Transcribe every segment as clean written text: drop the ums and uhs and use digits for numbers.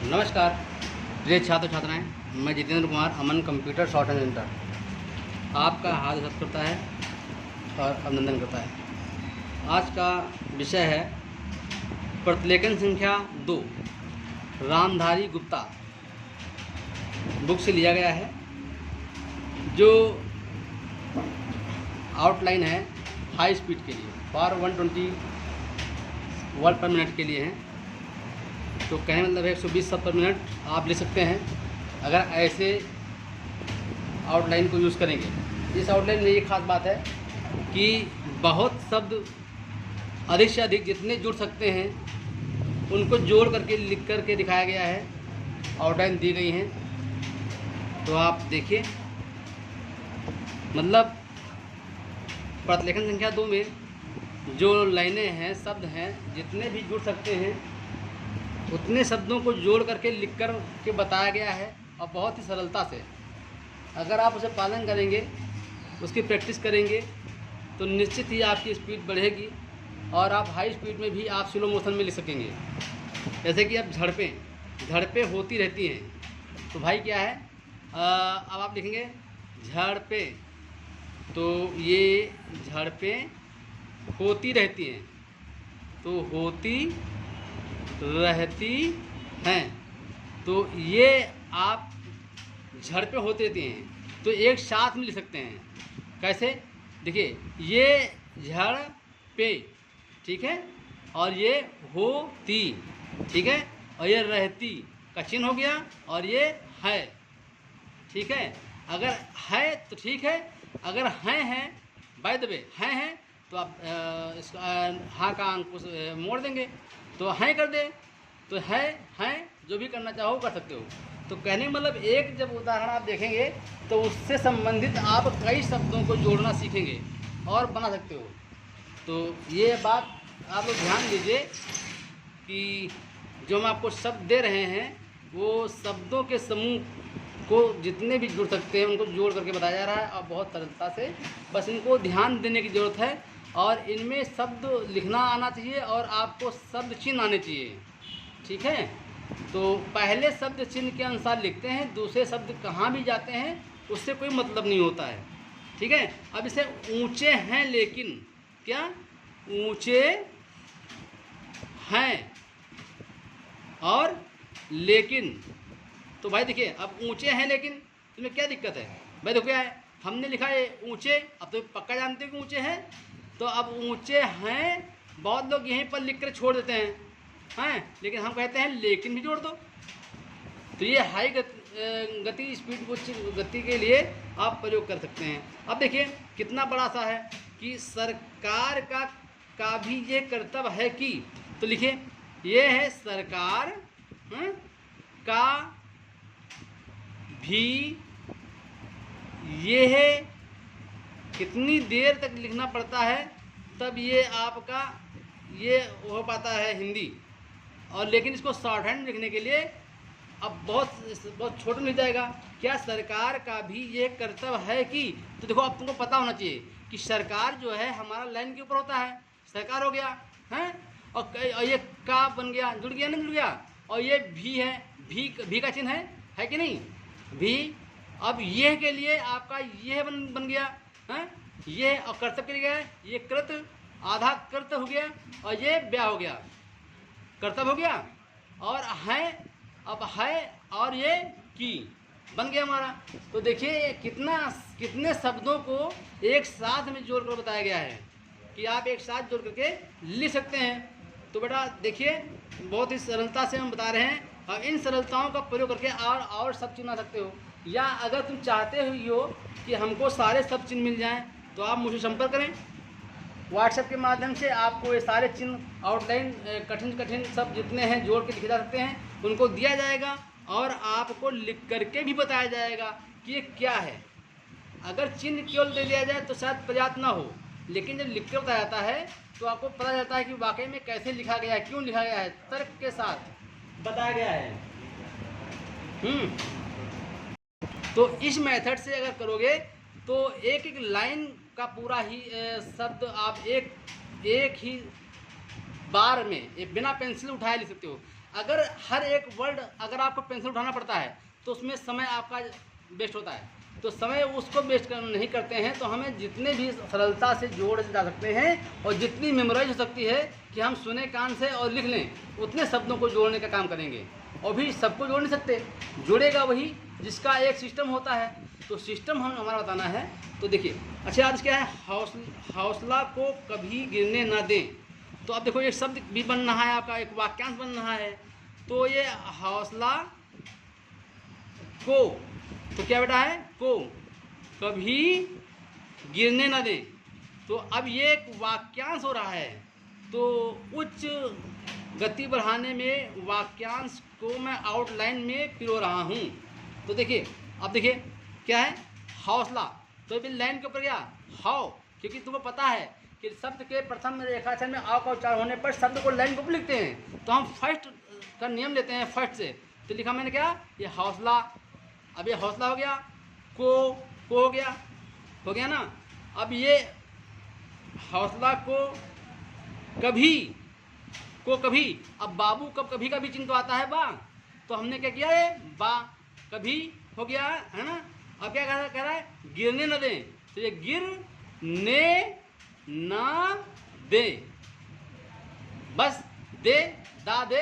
नमस्कार प्रिय छात्र छात्राएं, मैं जितेंद्र कुमार अमन कंप्यूटर शॉर्ट एंड सेंटर आपका हार्दिक स्वागत करता है और अभिनंदन करता है। आज का विषय है प्रतिलेखन संख्या 2, रामधारी गुप्ता बुक से लिया गया है। जो आउटलाइन है हाई स्पीड के लिए फॉर 120 वर्ड पर मिनट के लिए है। तो कहने मतलब है 120 शब्द पर मिनट आप ले सकते हैं अगर ऐसे आउटलाइन को यूज़ करेंगे। इस आउटलाइन में ये खास बात है कि बहुत शब्द अधिक से अधिक जितने जुड़ सकते हैं उनको जोड़ करके लिख करके दिखाया गया है, आउटलाइन दी गई हैं। तो आप देखिए, मतलब प्रतिलेखन संख्या 2 में जो लाइनें हैं, शब्द हैं, जितने भी जुड़ सकते हैं उतने शब्दों को जोड़ करके लिख कर के बताया गया है और बहुत ही सरलता से। अगर आप उसे पालन करेंगे, उसकी प्रैक्टिस करेंगे तो निश्चित ही आपकी स्पीड बढ़ेगी और आप हाई स्पीड में भी आप स्लो मोशन में लिख सकेंगे। जैसे कि अब झड़पें होती रहती हैं, तो भाई क्या है, अब आप लिखेंगे झड़पें, तो ये झड़पें होती रहती हैं, तो होती रहती हैं, तो ये आप झड़पें होती रहती हैं तो एक साथ में लिख सकते हैं। कैसे? देखिए, ये झड़पें, ठीक है, और ये होती, ठीक है, और ये रहती का चिन्ह हो गया, और ये है, ठीक है। अगर है तो ठीक है, अगर हैं बाय द वे हैं तो आप इसका हाँ का अंकुश मोड़ देंगे तो हैं कर दे, तो हैं जो भी करना चाहो कर सकते हो। तो कहने मतलब एक जब उदाहरण आप देखेंगे तो उससे संबंधित आप कई शब्दों को जोड़ना सीखेंगे और बना सकते हो। तो ये बात आप लोग ध्यान दीजिए कि जो हम आपको शब्द दे रहे हैं वो शब्दों के समूह को जितने भी जुड़ सकते हैं उनको जोड़ करके बताया जा रहा है और बहुत सरलता से। बस इनको ध्यान देने की ज़रूरत है और इनमें शब्द लिखना आना चाहिए और आपको शब्द चिन्ह आने चाहिए, ठीक है। तो पहले शब्द चिन्ह के अनुसार लिखते हैं, दूसरे शब्द कहाँ भी जाते हैं उससे कोई मतलब नहीं होता है, ठीक है। अब इसे ऊंचे हैं लेकिन, क्या ऊंचे हैं और लेकिन, तो भाई देखिए, अब ऊंचे हैं लेकिन तुम्हें क्या दिक्कत है भाई? देखो क्या है, हमने लिखा है ऊंचे, अब तो पक्का जानते हो कि ऊंचे हैं, तो अब ऊंचे हैं बहुत लोग यहीं पर लिख कर छोड़ देते हैं, लेकिन हम कहते हैं लेकिन भी जोड़ दो। तो ये हाई गति स्पीड गति के लिए आप प्रयोग कर सकते हैं। अब देखिए कितना बड़ा सा है कि सरकार का भी ये कर्तव्य है कि, तो लिखिए ये है सरकार का भी ये है। कितनी देर तक लिखना पड़ता है तब ये आपका ये हो पाता है हिंदी, और लेकिन इसको शॉर्ट हैंड लिखने के लिए अब बहुत छोटा मिल जाएगा। क्या सरकार का भी ये कर्तव्य है कि, तो देखो अब तुमको पता होना चाहिए कि सरकार जो है हमारा लाइन के ऊपर होता है, सरकार हो गया है, और ये का बन गया, जुड़ गया नहीं जुड़ गया, और ये भी है, भी का चिन्ह है कि नहीं, भी। अब ये के लिए आपका ये बन गया है, ये, और कर्तव्य के लिए ये कृत, आधा कृत हो गया, और ये ब्याह हो गया, कर्तव्य हो गया, और है, अब है और ये की बन गया हमारा। तो देखिए कितने शब्दों को एक साथ में जोड़कर बताया गया है कि आप एक साथ जोड़ करके लिख सकते हैं। तो बेटा देखिए, बहुत ही सरलता से हम बता रहे हैं और इन सरलताओं का प्रयोग करके और शब्द चिन्ह सकते हो। या अगर तुम चाहते हो कि हमको सारे शब्द चिन्ह मिल जाएं तो आप मुझे संपर्क करें। व्हाट्सएप के माध्यम से आपको ये सारे चिन्ह, आउटलाइन, कठिन शब्द जितने हैं जोड़ के लिखे जा सकते हैं उनको दिया जाएगा और आपको लिख करके भी बताया जाएगा कि ये क्या है। अगर चिन्ह केवल दे दिया जाए तो शायद पर्याप्त ना हो, लेकिन जब लिख कर बताया जाता है तो आपको पता चलता है कि वाकई में कैसे लिखा गया है, क्यों लिखा गया है, तर्क के साथ बताया गया है। तो इस मेथड से अगर करोगे तो एक एक लाइन का पूरा ही शब्द आप एक ही बार में बिना पेंसिल उठाए लिख सकते हो। अगर हर एक वर्ड अगर आपको पेंसिल उठाना पड़ता है तो उसमें समय आपका वेस्ट होता है, तो समय उसको वेस्ट नहीं करते हैं। तो हमें जितने भी सरलता से जोड़ जा सकते हैं और जितनी मेमोराइज हो सकती है कि हम सुने कान से और लिख लें, उतने शब्दों को जोड़ने का काम करेंगे। और भी सबको जोड़ नहीं सकते, जुड़ेगा वही जिसका एक सिस्टम होता है। तो सिस्टम हमारा बताना है। तो देखिए, अच्छा आज क्या है, हौसला को कभी गिरने ना दें। तो अब देखो, एक शब्द भी बन रहा है आपका, एक वाक्यांश बन रहा है। तो ये हौसला को, तो क्या बेटा है, को कभी गिरने ना दें। तो अब ये एक वाक्यांश हो रहा है। तो उच्च गति बढ़ाने में वाक्यांश को मैं आउटलाइन में पिरो रहा हूँ। तो देखिए, अब देखिए क्या है, हौसला, तो अभी लाइन के ऊपर गया हाउ, क्योंकि तुमको पता है कि शब्द के प्रथम रेखाक्षर में आ का उच्चारण होने पर शब्द को लाइन के ऊपर लिखते हैं। तो हम फर्स्ट का नियम लेते हैं, फर्स्ट से। तो लिखा मैंने क्या, ये हौसला। अब ये हौसला हो गया, को हो गया ना। अब ये हौसला को कभी, अब बाबू कब कभी का भी चिन्ह तो आता है बा, तो हमने क्या किया है, बा कभी हो गया है ना। अब क्या कह रहा है, गिरने न दें। तो ये गिरने ना दे, बस दे दा दे।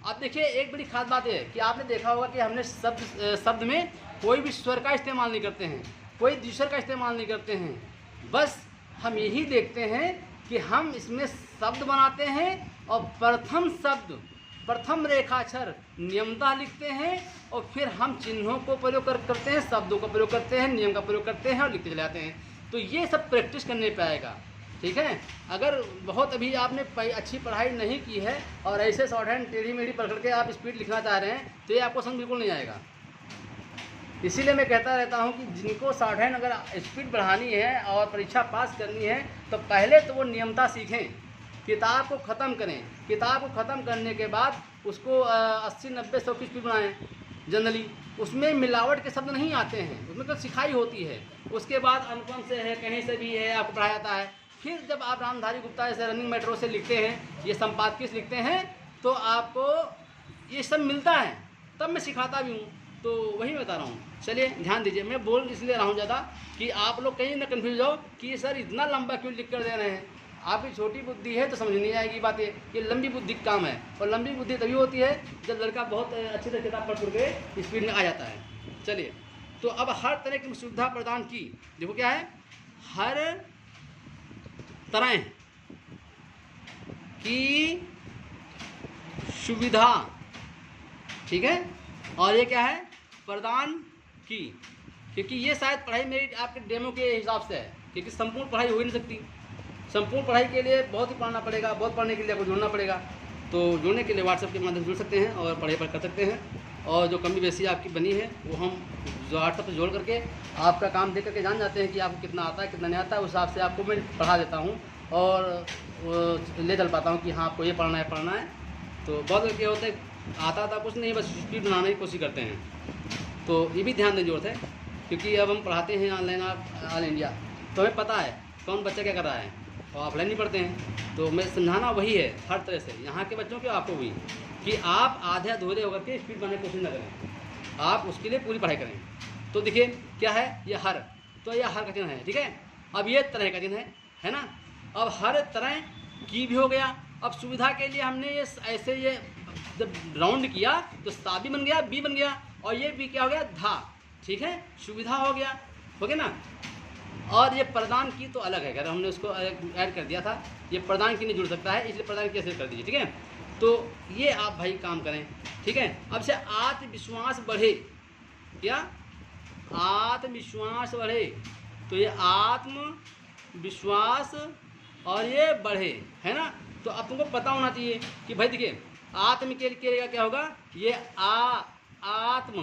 अब देखिए, एक बड़ी खास बात है कि आपने देखा होगा कि हमने शब्द में कोई भी स्वर का इस्तेमाल नहीं करते हैं, कोई द्विस्वर का इस्तेमाल नहीं करते हैं। बस हम यही देखते हैं कि हम इसमें शब्द बनाते हैं और प्रथम रेखाक्षर नियमता लिखते हैं, और फिर हम चिन्हों को प्रयोग करते हैं, शब्दों का प्रयोग करते हैं, नियम का प्रयोग करते हैं और लिखते चले जाते हैं। तो ये सब प्रैक्टिस करने पे आएगा, ठीक है। अगर बहुत अभी आपने अच्छी पढ़ाई नहीं की है और ऐसे शॉर्ट हैंड टेढ़ी मेढ़ी पढ़ करके आप स्पीड लिखना चाह रहे हैं, तो ये आपको समझ बिल्कुल नहीं आएगा। इसीलिए मैं कहता रहता हूँ कि जिनको शॉर्ट हैंड अगर स्पीड बढ़ानी है और परीक्षा पास करनी है, तो पहले तो वो नियमता सीखें, किताब को ख़त्म करें। किताब को ख़त्म करने के बाद उसको 80, 90, 100 की स्पीड बनाएं। जनरली उसमें मिलावट के शब्द नहीं आते हैं, उसमें तो सिखाई होती है। उसके बाद अनुपम से है, कहीं से भी है, आपको पढ़ाया जाता है। फिर जब आप रामधारी गुप्ता जैसे रनिंग मेट्रो से लिखते हैं, ये संपादकीय लिखते हैं, तो आपको ये सब मिलता है, तब मैं सिखाता भी हूँ। तो वही बता रहा हूँ। चलिए ध्यान दीजिए, मैं बोल इसलिए रहा हूँ ज़्यादा कि आप लोग कहीं ना कन्फ्यूज हो कि सर इतना लंबा क्यों लिख कर दे रहे हैं। आपकी छोटी बुद्धि है तो समझ नहीं आएगी बातें, ये लंबी बुद्धि का काम है। और लंबी बुद्धि तभी होती है जब लड़का बहुत अच्छे से किताब पढ़ के स्पीड में आ जाता है। चलिए, तो अब हर तरह की सुविधा प्रदान की, देखो क्या है, हर तरह की सुविधा, ठीक है। और ये क्या है, प्रदान की, क्योंकि ये शायद पढ़ाई मेरी आपके डेमो के हिसाब से है, क्योंकि संपूर्ण पढ़ाई हो ही नहीं सकती। संपूर्ण पढ़ाई के लिए बहुत ही पढ़ना पड़ेगा, बहुत पढ़ने के लिए आपको जुड़ना पड़ेगा। तो जुड़ने के लिए व्हाट्सएप के माध्यम से जुड़ सकते हैं और पढ़ाई कर सकते हैं। और जो कमी बेसी आपकी बनी है वो हम व्हाट्सएप से जोड़ करके आपका काम देख करके जान जाते हैं कि आपको कितना आता है कितना नहीं आता है। उस हिसाब से आपको मैं पढ़ा देता हूँ और ले चल पाता हूँ कि हाँ आपको ये पढ़ना है। तो बहुत लड़के होते हैं आता कुछ नहीं, बस स्पीड बनाने की कोशिश करते हैं। तो ये भी ध्यान देने की जरूरत है, क्योंकि अब हम पढ़ाते हैं ऑनलाइन ऑल इंडिया, तो हमें पता है कौन बच्चा क्या कर रहा है, और ऑफलाइन नहीं पढ़ते हैं। तो मैं समझाना वही है हर तरह से, यहाँ के बच्चों के आपको भी, कि आप आधे अधूरे होकर के स्पीड बनाने की कोशिश न करें, आप उसके लिए पूरी पढ़ाई करें। तो देखिए क्या है, ये हर, तो ये हर का चिन्ह है, ठीक है। अब ये तरह का चिन्ह है ना। अब हर तरह की भी हो गया। अब सुविधा के लिए हमने ये ऐसे, ये जब राउंड किया तो सा भी बन गया, बी बन गया, और ये भी क्या हो गया, धा, ठीक है, सुविधा हो गया ना। और ये प्रदान की तो अलग है, अगर हमने उसको ऐड कर दिया था, ये प्रदान की नहीं जुड़ सकता है, इसलिए प्रदान की ऐसे कर दीजिए, ठीक है। तो ये आप भाई काम करें, ठीक है। अब से आत्मविश्वास बढ़े, क्या आत्मविश्वास बढ़े, तो ये आत्मविश्वास और ये बढ़े, है ना। तो अब तुमको पता होना चाहिए कि भाई देखिए, आत्म के लिए क्या होगा, ये आत्म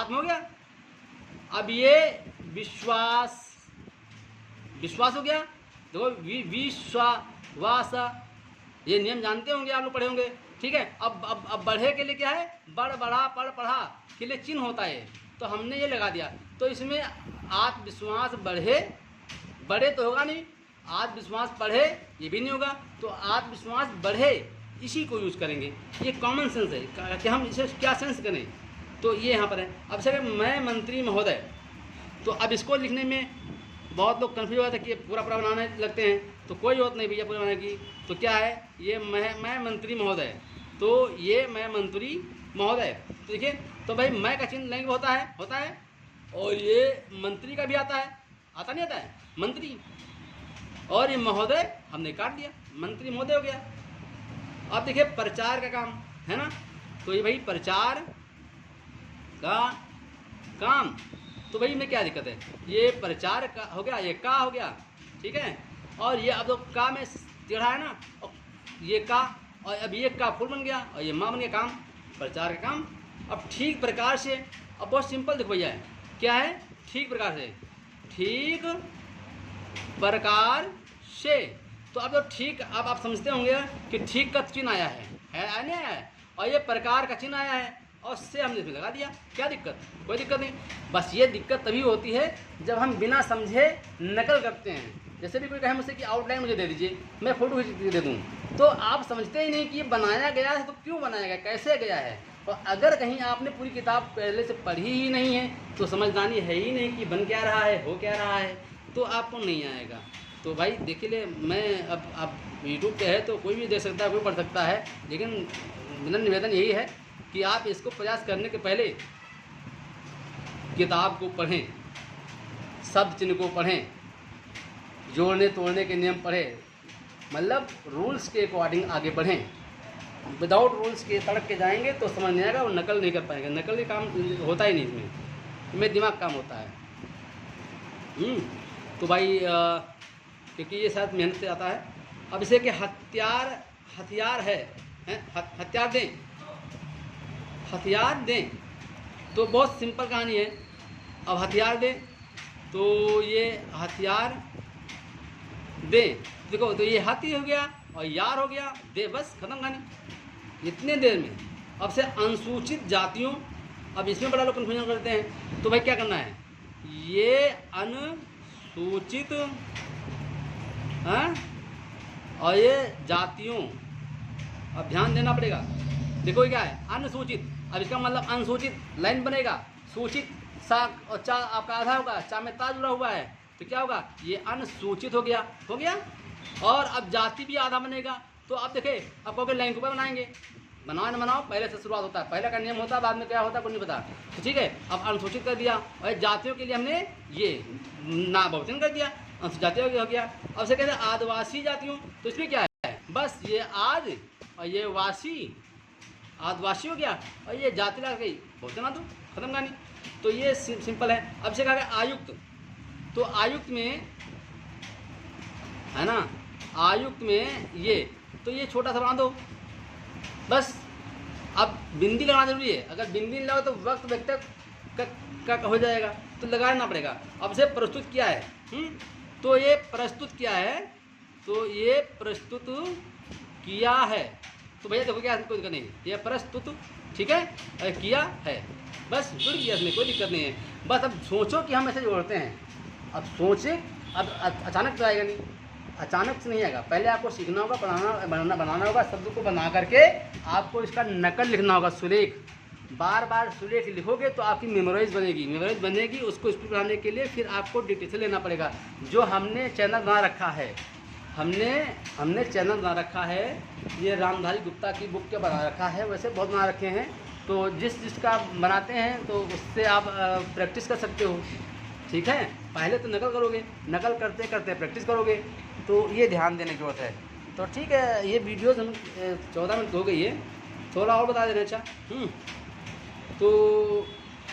हो गया। अब ये विश्वास हो गया, देखो विश्वास, ये नियम जानते होंगे आप लोग, पढ़े होंगे, ठीक है। अब बढ़े के लिए क्या है, बढ़ा पढ़ा के लिए चिन्ह होता है, तो हमने ये लगा दिया। तो इसमें आत्मविश्वास बढ़े तो होगा नहीं, आत्मविश्वास बढ़े ये भी नहीं होगा। तो आत्मविश्वास बढ़े इसी को यूज़ करेंगे। ये कॉमन सेंस है कि हम इसे क्या सेंस करें। तो ये यहाँ पर है। अब सर मैं मंत्री महोदय, तो अब इसको लिखने में बहुत लोग कन्फ्यूज होता है कि ये पूरा बनाने लगते हैं। तो कोई जरूरत नहीं भैया पूरा बनाने की। तो क्या है, ये मैं मंत्री महोदय, तो ये मैं मंत्री महोदय। तो देखिए, तो भाई मैं का चिन्ह लेंगे होता है और ये मंत्री का भी आता है, आता नहीं आता है मंत्री, और ये महोदय हमने काट दिया, मंत्री महोदय हो गया। अब देखिए प्रचार का काम है ना, तो ये भाई प्रचार का काम, तो भाई में क्या दिक्कत है, ये प्रचार का हो गया, ये का हो गया, ठीक है। और ये अब तो का में टेढ़ा है ना, और ये का, और अब ये का फुल बन गया, और ये माँ बन गया काम, प्रचार का काम। अब ठीक प्रकार से, अब बहुत सिंपल देखो भैया है, क्या है, ठीक प्रकार से, ठीक प्रकार से। तो अब तो ठीक, अब आप समझते होंगे कि ठीक का चिन्ह आया है नहीं आया है, और ये प्रकार का चिन्ह आया है, और से हमने इसमें लगा दिया, क्या दिक्कत, कोई दिक्कत नहीं। बस ये दिक्कत तभी होती है जब हम बिना समझे नकल करते हैं। जैसे भी कोई कहे मुझसे कि आउटलाइन मुझे दे दीजिए, मैं फोटो खींच के दे दूँ, तो आप समझते ही नहीं कि ये बनाया गया है, तो क्यों बनाया गया, कैसे गया है। और अगर कहीं आपने पूरी किताब पहले से पढ़ी ही नहीं है, तो समझदारी है ही नहीं कि बन क्या रहा है, हो क्या रहा है, तो आपको नहीं आएगा। तो भाई देखिए, मैं अब यूट्यूब पे है तो कोई भी देख सकता है, कोई पढ़ सकता है, लेकिन मेरा निवेदन यही है कि आप इसको प्रयास करने के पहले किताब को पढ़ें, शब्द चिन्ह को पढ़ें, जोड़ने तोड़ने के नियम पढ़ें, मतलब रूल्स के अकॉर्डिंग आगे बढ़ें। विदाउट रूल्स के तड़क के जाएंगे तो समझ नहीं आएगा, वो नकल नहीं कर पाएंगे, नकल का काम होता ही नहीं, इसमें दिमाग काम होता है। तो भाई क्योंकि ये शायद मेहनत से आता है। अब इसे कि हथियार है, हथियार दें, तो बहुत सिंपल कहानी है। अब हथियार दें, तो ये हथियार दें, देखो, तो ये हाथी हो गया और यार हो गया, दे, बस खत्म कहानी इतने देर में। अब से अनुसूचित जातियों, अब इसमें बड़ा लोग कन्फ्यूजन करते हैं, तो भाई क्या करना है, ये अनुसूचित, हाँ, और ये जातियों, अब ध्यान देना पड़ेगा। देखो क्या है, अनुसूचित, अब इसका मतलब अनुसूचित लाइन बनेगा, सूचित सा और चा आपका आधा होगा, चा में ता जुड़ा हुआ है, तो क्या होगा, ये अनुसूचित हो गया। और अब जाति भी आधा बनेगा। तो आप देखें, अब कहोगे लाइन के ऊपर बनाएंगे, बनाओ न बनाओ, पहले से शुरुआत होता है, पहले का नियम होता है, बाद में क्या होता है कुछ नहीं पता। तो ठीक है, अब अनुसूचित कर दिया, और जातियों के लिए हमने ये ना बहुवचन कर दिया, जातियों हो गया। अब से कहते हैं आदिवासी जातियों, तो इसमें क्या है, बस ये आद और ये वासी, आदिवासी हो गया, और ये जाति लगा गई, बहुवचन आ दो, खत्म कहानी। तो ये सिंपल है। अब से कहा आयुक्त, तो आयुक्त में है ना, आयुक्त में ये, तो ये छोटा सा बना दो बस। अब बिंदी लगाना जरूरी है, अगर बिंदी नहीं लगाओ तो वक्त व्यक्त का हो जाएगा, तो लगाना पड़ेगा। अब से प्रस्तुत किया है, तो ये प्रस्तुत किया है, तो ये प्रस्तुत किया है, तो भैया देखो क्या कोई दिक्कत नहीं, ये प्रस्तुत, ठीक है, किया है, बस जुड़ गया, इसमें कोई दिक्कत नहीं है। बस अब सोचो कि हम ऐसे जोड़ते हैं, अब सोचें, अब अचानक तो आएगा नहीं, अचानक से नहीं आएगा, पहले आपको सीखना होगा, बनाना होगा, शब्द को बना करके आपको इसका नकल लिखना होगा, सुलेख, बार बार सुलेख लिखोगे तो आपकी मेमोराइज बनेगी। उसको स्पीड बनाने के लिए फिर आपको डिटेल लेना पड़ेगा। जो हमने चैनल बना रखा है, हमने चैनल बना रखा है, ये रामधारी गुप्ता की बुक के बना रखा है, वैसे बहुत बना रखे हैं, तो जिसका बनाते हैं तो उससे आप प्रैक्टिस कर सकते हो, ठीक है। पहले तो नकल करोगे, नकल करते करते प्रैक्टिस करोगे, तो ये ध्यान देने की जरूरत है। तो ठीक है, ये वीडियोज़ हम 14 मिनट हो गई है, थोड़ा और बता देना। अच्छा, तो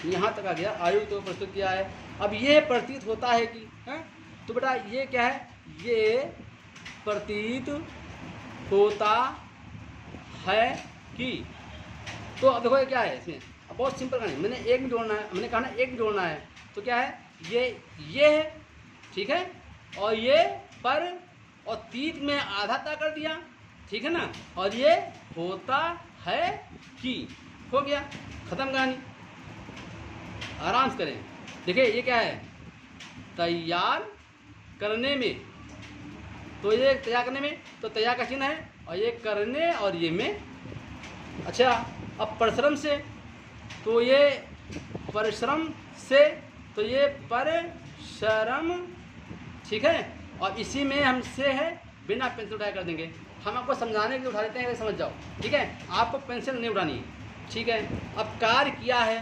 यहाँ तक आ गया, आयु तो प्रस्तुत किया है। अब ये प्रतीत होता है कि, तो बेटा ये क्या है, ये प्रतीत होता है कि, तो अब देखो ये क्या है, इसमें अब बहुत सिंपल कहानी, मैंने एक में जोड़ना है, मैंने कहा ना एक में जोड़ना है, तो क्या है, ये है, ठीक है, और ये पर और तीत में आधा ता कर दिया, ठीक है ना, और ये होता है कि, हो गया, खत्म कहानी। आराम से करें। देखिए ये क्या है, तैयार करने में, तो ये तैयार करने में, तो तैयार का चिन्ह है, और ये करने और ये में। अच्छा, अब परिश्रम से तो ये परिश्रम से, तो ये परिश्रम, ठीक है। और इसी में हम से है बिना पेंसिल उठाए कर देंगे। हम आपको समझाने के लिए उठा लेते हैं, समझ जाओ, ठीक है। आपको पेंसिल नहीं उठानी है, ठीक है। अब कार्य किया है,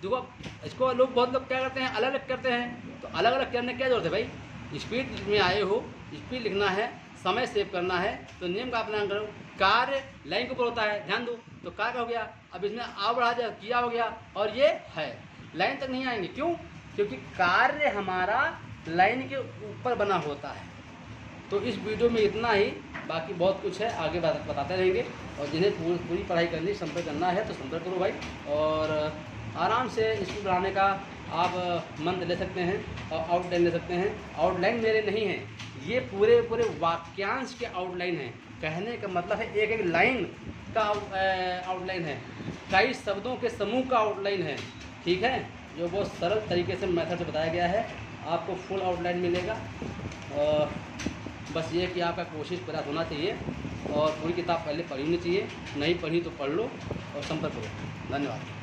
देखो इसको लोग, बहुत लोग क्या करते हैं, अलग अलग करते हैं। तो अलग अलग करने की क्या जरूरत है भाई? स्पीड में आए हो, स्पीड लिखना है, समय सेव करना है, तो नियम का अपना करो। कार्य लाइन के ऊपर होता है, ध्यान दो। तो कार्य हो गया, अब इसमें आ बढ़ा जाए, किया हो गया, और ये है लाइन तक नहीं आएंगे। क्यों? क्योंकि कार्य हमारा लाइन के ऊपर बना होता है। तो इस वीडियो में इतना ही, बाकी बहुत कुछ है, आगे बताते रहेंगे। और जिन्हें पूरी पढ़ाई करनी, संपर्क करना है तो संपर्क करो भाई। और आराम से स्पीड बढ़ाने का आप मंत्र ले सकते हैं और आउटलाइन ले सकते हैं। आउटलाइन मेरे नहीं है, ये पूरे पूरे वाक्यांश के आउटलाइन है। कहने का मतलब है एक एक लाइन का आउटलाइन है, कई शब्दों के समूह का आउटलाइन है, ठीक है। जो बहुत सरल तरीके से मेथड से बताया गया है, आपको फुल आउटलाइन मिलेगा। बस ये कि आपका कोशिश प्रयास होना चाहिए, और पूरी किताब पहले पढ़नी चाहिए, नहीं पढ़ी तो पढ़ लो और संपर्क करो। धन्यवाद।